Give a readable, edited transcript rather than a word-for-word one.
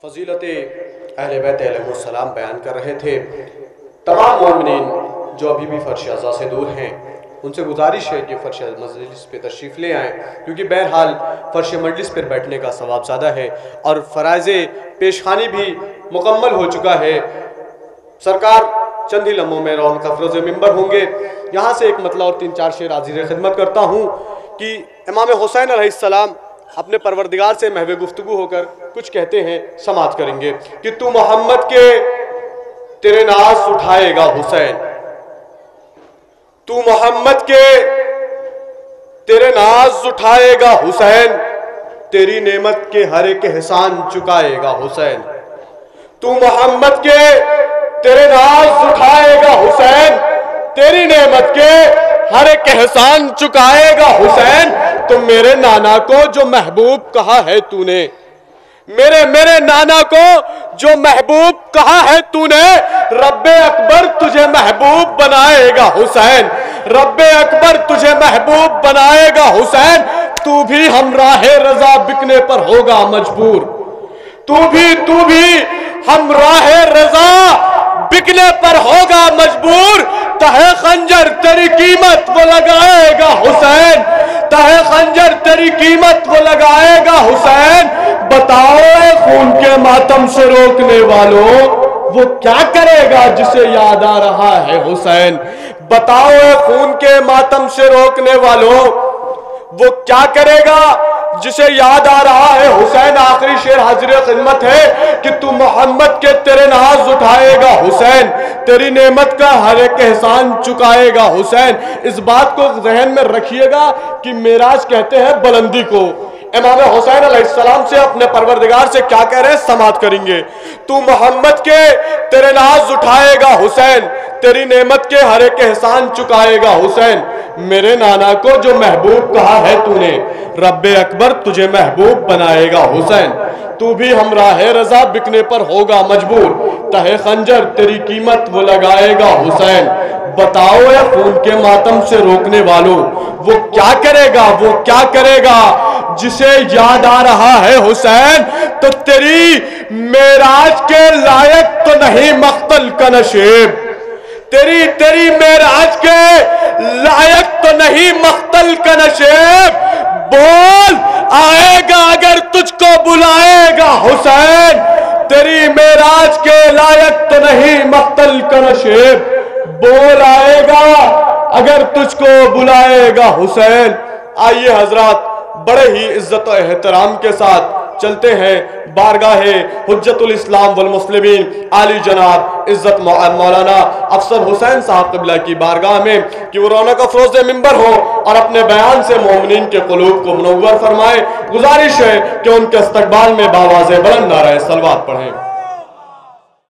فضیلت اہل بیت علیہم بیان کر رہے تھے۔ تمام مومنین جو ابھی بھی فرش اعضاء سے دور ہیں ان سے گزارش ہے کہ فرش مجلس پہ تشریف لے آئیں، کیونکہ بہرحال فرش مجلس پر بیٹھنے کا ثواب زیادہ ہے اور فرائض پیشخانی بھی مکمل ہو چکا ہے۔ سرکار چند ہی لمحوں میں رونق افروز ممبر ہوں گے۔ یہاں سے ایک مطلع اور 3-4 شعر حاضر خدمت کرتا ہوں کہ امام حسین علیہ السلام اپنے پروردگار سے محو گفتگو ہو کر کچھ کہتے ہیں، سماعت کریں گے کہ تو محمد کے تیرے ناز اٹھائے گا حسین، تو محمد کے تیرے ناز اٹھائے گا حسین، تیری نعمت کے ہر ایک احسان چکائے گا حسین، تو محمد کے تیرے ناز اٹھائے گا حسین، تیری نعمت کے ہر ایک احسان چکائے گا حسین۔ تو میرے نانا کو جو محبوب کہا ہے تو نے، میرے نانا کو جو محبوب کہا ہے تو نے، رب اکبر تجھے محبوب بنائے گا حسین، رب اکبر تجھے محبوب بنائے گا حسین۔ تو بھی ہمراہ رضا بکنے پر ہوگا مجبور، تو بھی ہمراہ رضا بکنے پر ہوگا مجبور، تہے خنجر تیری قیمت وہ لگائے گا حسین، تہے خنجر تیری قیمت وہ لگائے گا حسین۔ بتاؤ اے خون کے ماتم سے روکنے والوں وہ کیا کرے گا جسے یاد آ رہا ہے حسین، بتاؤ اے خون کے ماتم سے روکنے والوں وہ کیا کرے گا جسے یاد آ رہا ہے حسین۔ آخری شعر حاضر خدمت ہے کہ تو محمد کے تیرے ناز اٹھائے گا حسین، تیری نعمت کا ہر ایک احسان چکائے گا حسین۔ اس بات کو ذہن میں رکھیے گا کہ معراج کہتے ہیں بلندی کو۔ امام حسین علیہ السلام سے اپنے پروردگار سے کیا کہہ رہے ہیں، سماعت کریں گے۔ تو محمد کے تیرے ناز اٹھائے گا حسین، تیری نعمت کے ہر ایک احسان چکائے گا حسین، میرے نانا کو جو محبوب کہا ہے تو نے، رب اکبر تجھے محبوب بنائے گا حسین۔ تو بھی ہمراہ رضا بکنے پر ہوگا مجبور، تہے خنجر تیری قیمت وہ لگائے گا حسین۔ بتاؤ اے خون کے ماتم سے روکنے والوں وہ کیا کرے گا، وہ کیا کرے گا جسے یاد آ رہا ہے حسین۔ تو تیری معراج کے لائق تو نہیں مقتل کا نشیب، تیری معراج کے لائق تو نہیں مقتل کا نشیب، بول آئے گا اگر تجھ کو بلائے گا حسین، تیری معراج کے لائق تو نہیں مقتل کا نشیب، بول آئے گا اگر تجھ کو بلائے گا حسین۔ آئیے حضرات بڑے ہی عزت و احترام کے ساتھ چلتے ہیں بارگاہ حجت الاسلام والمسلمین عالی جناب عزت مولانا افسر حسین صاحب قبلہ کی بارگاہ میں کہ وہ رونق افروز ممبر ہو اور اپنے بیان سے مومنین کے قلوب کو منور فرمائے۔ گزارش ہے کہ ان کے استقبال میں باواز بلند نعرہ صلوات پڑھیں۔